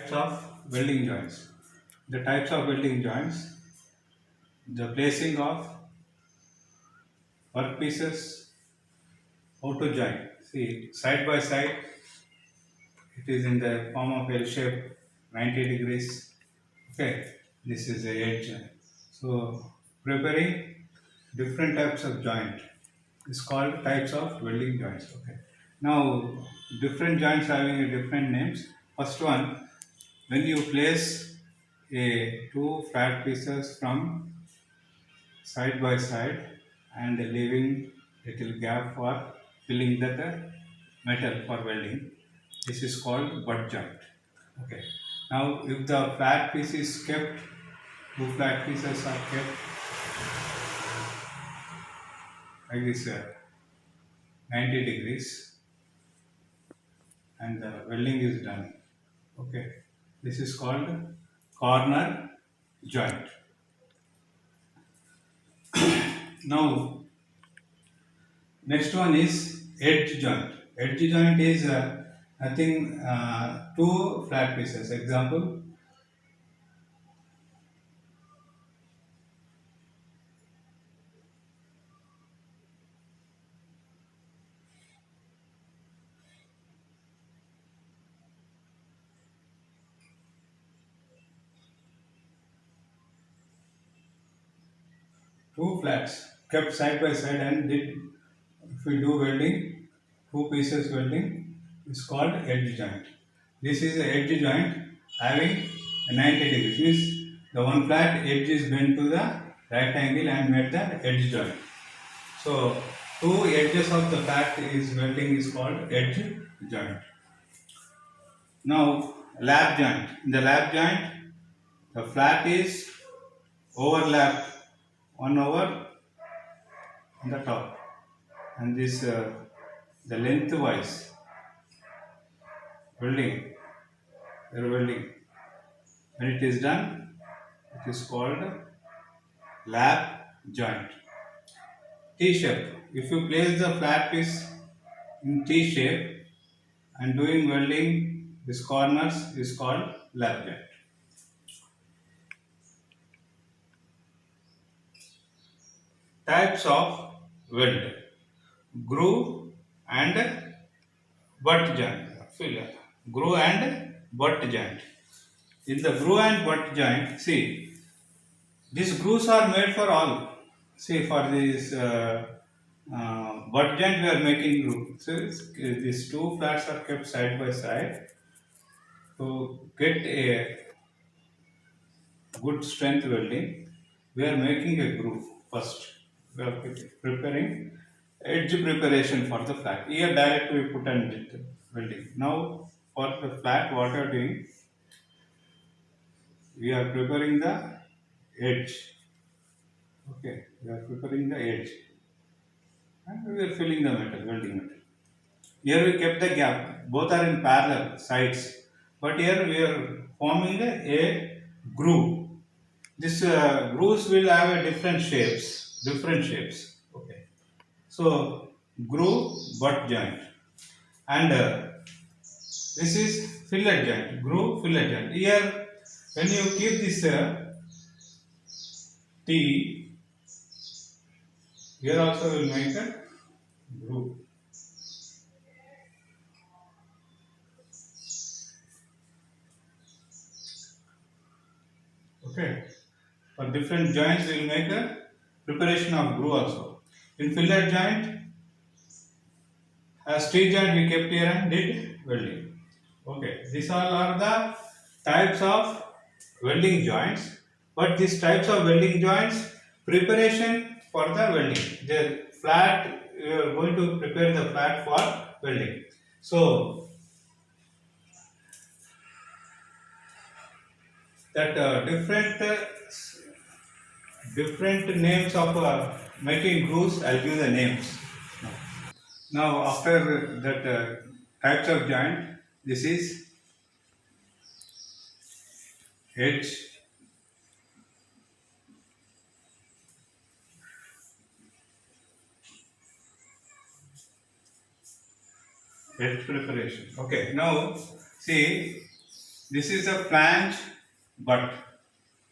types of welding joints. The types of welding joints, the placing of workpieces, how to join. See, side by side, it is in the form of L shape, 90 degrees. Okay, this is the edge. So, preparing different types of joint is called types of welding joints. Okay. Now, different joints having a different names. First one, when you place a two flat pieces from side by side and leaving little gap for filling that metal for welding, this is called butt joint. Okay. Now, if the flat piece is kept, two flat pieces are kept like this 90 degrees and the welding is done. Okay. This is called corner joint. Now, next one is edge joint. Edge joint is nothing, two flat pieces. Example, two flats kept side by side and did, if we do welding, two pieces welding is called edge joint. This is a edge joint having a 90 degrees. Means the one flat edge is bent to the right angle and made the edge joint. So two edges of the flat is welding is called edge joint. Now lap joint. In the lap joint, the flat is overlapped one over on the top, and this the lengthwise welding, welding. When it is done, it is called lap joint. T-shape. If you place the flat piece in T-shape and doing welding, this corners is called lap joint. Types of weld: groove and butt joint. Groove and butt joint. In the groove and butt joint, see, these grooves are made for all. See, for this butt joint we are making groove. So these two flats are kept side by side to get a good strength welding. We are making a groove first. We are preparing edge preparation for the flat. Here directly we put an welding. Now for the flat, what we are doing? We are preparing the edge. Okay, we are preparing the edge, and we are filling the metal, welding metal. Here we kept the gap. Both are in parallel sides, but here we are forming a groove. This grooves will have a different shapes. Okay. So groove butt joint, and this is fillet joint. Groove fillet joint. Here, when you keep this T, here also will make a groove. Okay. For different joints, we will make a preparation of groove also. In fillet joint, as T joint we kept here and did welding. Okay. These all are the types of welding joints. But these types of welding joints, preparation for the welding. The flat, we are going to prepare the flat for welding. So that different names of making grooves, I'll give the names. Now after that types of joint, this is edge, edge preparation. Okay, now see, This is a flange butt.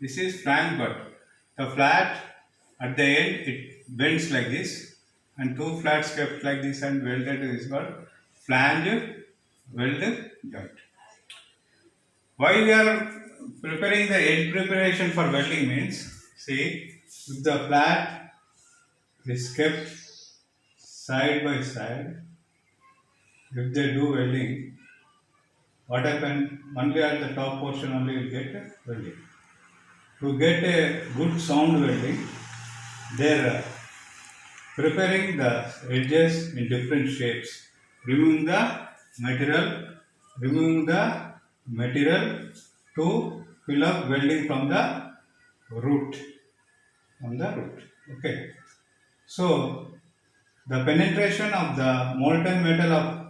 This is flange butt. The flat at the end it bends like this, and two flats kept like this and welded is called flange weld joint. Why we are preparing the edge preparation for welding means, see, if the flat is kept side by side, if they do welding, what happen? Only at the top portion only you get welding. To get a good sound welding, they are preparing the edges in different shapes, removing the material, removing the material to fill up welding from the root, Okay. So the penetration of the molten metal of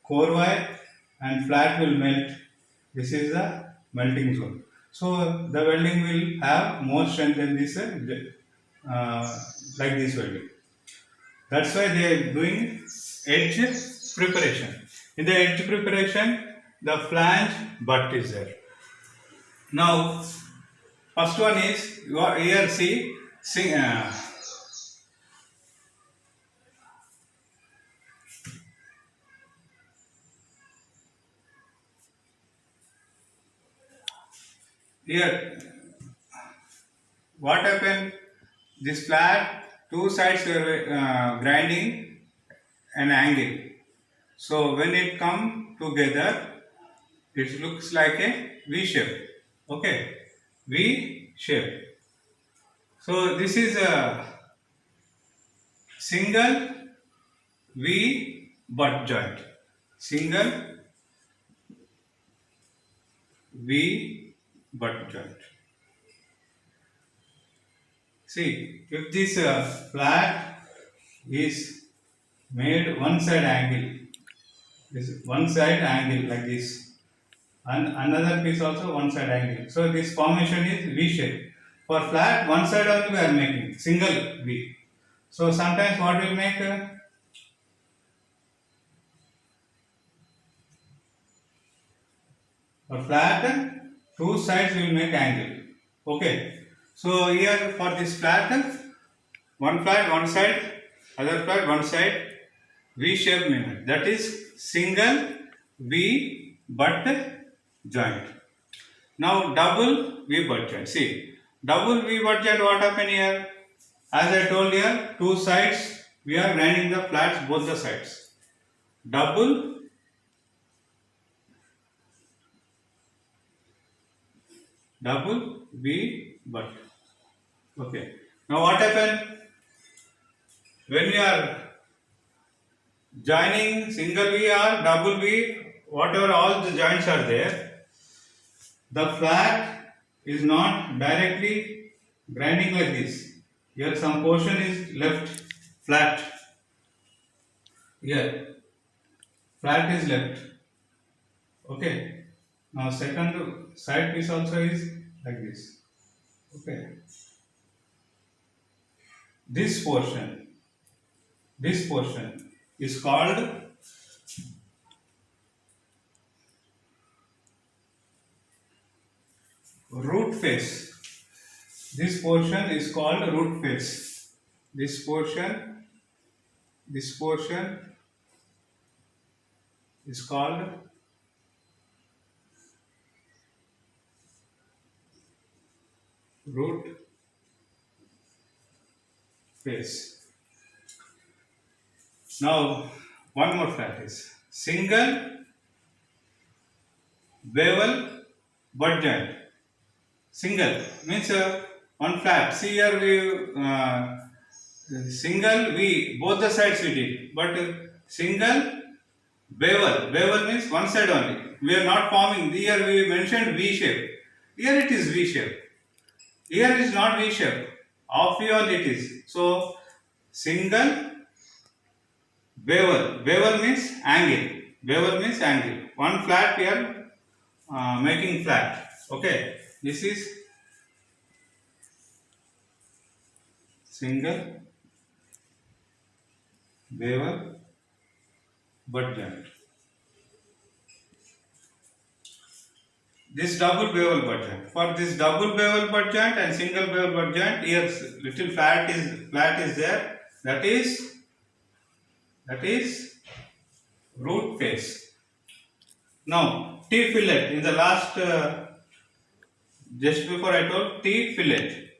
core wire and flat will melt. This is the melting zone. So the welding will have more strength than this, like this welding. That's why they are doing edge preparation. In the edge preparation, the flange butt is there. Now, first one is here. See, here what happened? This flat, two sides were grinding an angle. So when it come together, it looks like a V shape. Okay, V shape. So this is a single V butt joint. Single V butt joint. See, if this flat is made one side angle, this one side angle like this, and another piece also one side angle. So this formation is V shape. For flat, one side only we are making single V. So sometimes what will make for flat, two sides will make angle. Okay. So here for this flat, one flat one side, other flat one side, V shape means that is single V butt joint. Now double V butt joint. See, double V butt joint, what happen here? As I told here, two sides we are grinding the flats both the sides. Double V butt. Okay. Now what happen when we are joining single V or double V, whatever all the joints are there, the flat is not directly grinding like this. Here some portion is left flat. Here flat is left. Okay. Now second side piece also is like this. Okay. This portion is called root face. This portion is called root face. This portion is called root face. Now one more flat is single bevel butt joint. Single means one flat. See here we single V both the sides we did, but single bevel means one side only. We are not forming. Here we mentioned V shape. Here it is V shape. Here is not V shape. Off V only it is. So single bevel. Bevel means angle. Bevel means angle. One flat we are making flat. Okay. This is single bevel butt joint. this double bevel butt joint. For this double bevel butt joint and single bevel butt joint, here little flat is there. That is root face. Now T fillet in the last just before I told T fillet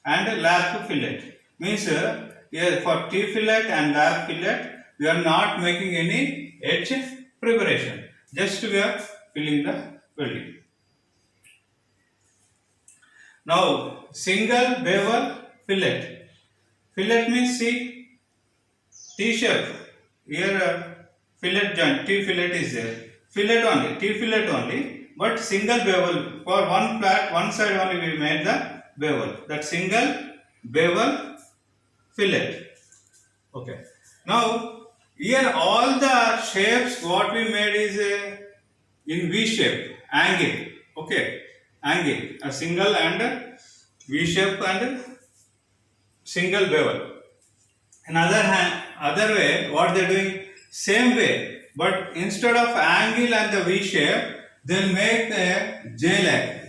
and lap fillet means here for T fillet and lap fillet we are not making any edge preparation. Just we are filling the welding. Now single bevel fillet. Fillet means see T shape. Here fillet joint T fillet is there. Fillet only T fillet only. But single bevel for one flat one side only we made the bevel. That single bevel fillet. Okay. Now here all the shapes what we made is in V shape angle. Okay. Angle a single and V shape and single bevel. Other way what they are doing same way, but instead of angle and the V shape they'll make the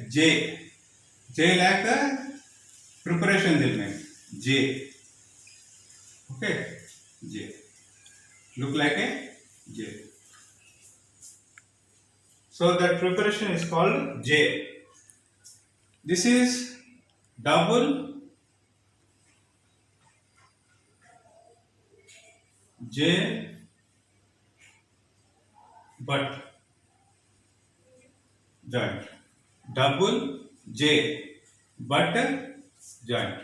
J like preparation they'll make J. Okay, J look like a J. So that preparation is called J. This is double J butt joint. Double J butt joint.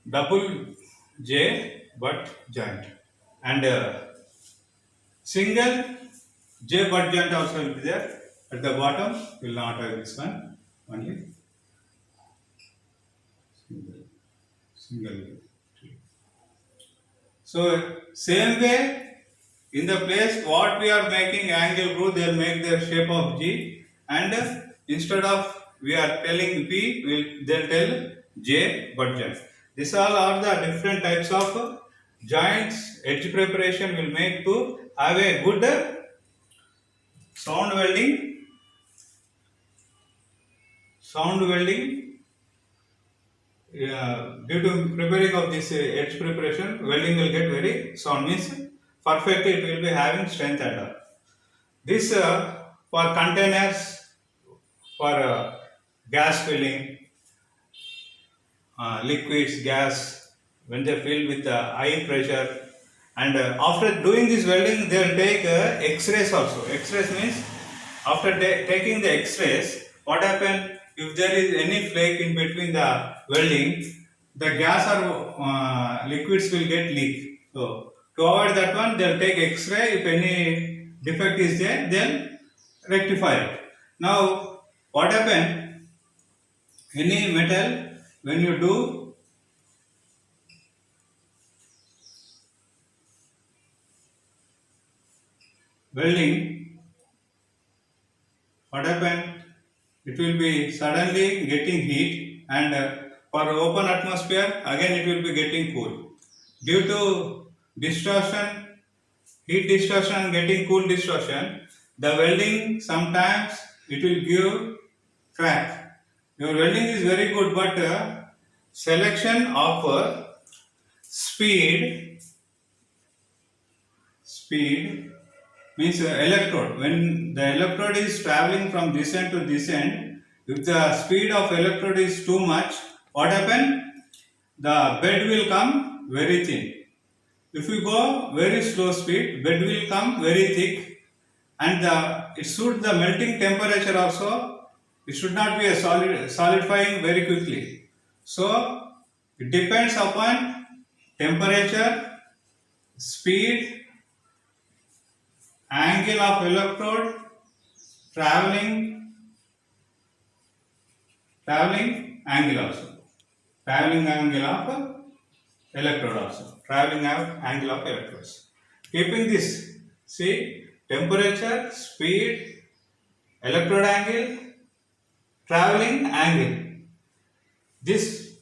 Double J butt joint. And single J butt joint also will be there. At the bottom will not have this one only. Single. So same way in the place what we are making angle groove they will make the shape of G, and instead of we are telling P they'll tell J butt joint. These all are the different types of joints edge preparation will make to have a good sound welding. Due to preparing of this edge preparation, welding will get very sound, means perfectly it will be having strength and all. This for containers, for gas filling, liquids, gas, when they fill with high pressure, and after doing this welding they will take X-rays also. X-rays means after taking the X-rays, what happens if there is any flake in between the welding, the gas or liquids will get leak. So to avoid that one, they will take X-ray. If any defect is there, then rectify it. Now what happens? Any metal when you do welding, what happens? It will be suddenly getting heat, and for open atmosphere again it will be getting cool. Due to distortion, heat distortion and getting cool distortion, the welding sometimes it will give crack. Your welding is very good, but selection of speed means electrode. When the electrode is traveling from this end to this end, if the speed of electrode is too much, what happens? The bed will come very thin. If you go very slow speed, bed will come very thick, and it suits the melting temperature also. It should not be a solidifying very quickly. So it depends upon temperature, speed, angle of electrode, traveling angle also, traveling angle of electrode also, traveling angle of electrodes. Keeping this, see, temperature, speed, electrode angle, traveling angle. This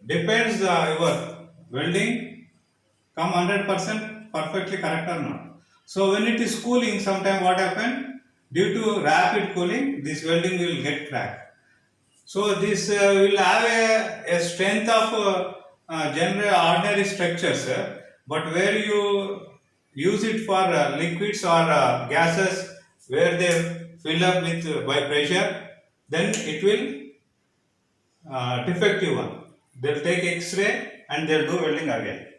depends your welding come 100% perfectly correct or not. So when it is cooling, sometime what happen? Due to rapid cooling, this welding will get cracked. So this will have a strength of general ordinary structures, but where you use it for liquids or gases, where they fill up with by pressure, then it will defective one. They'll take X-ray and they'll do welding again.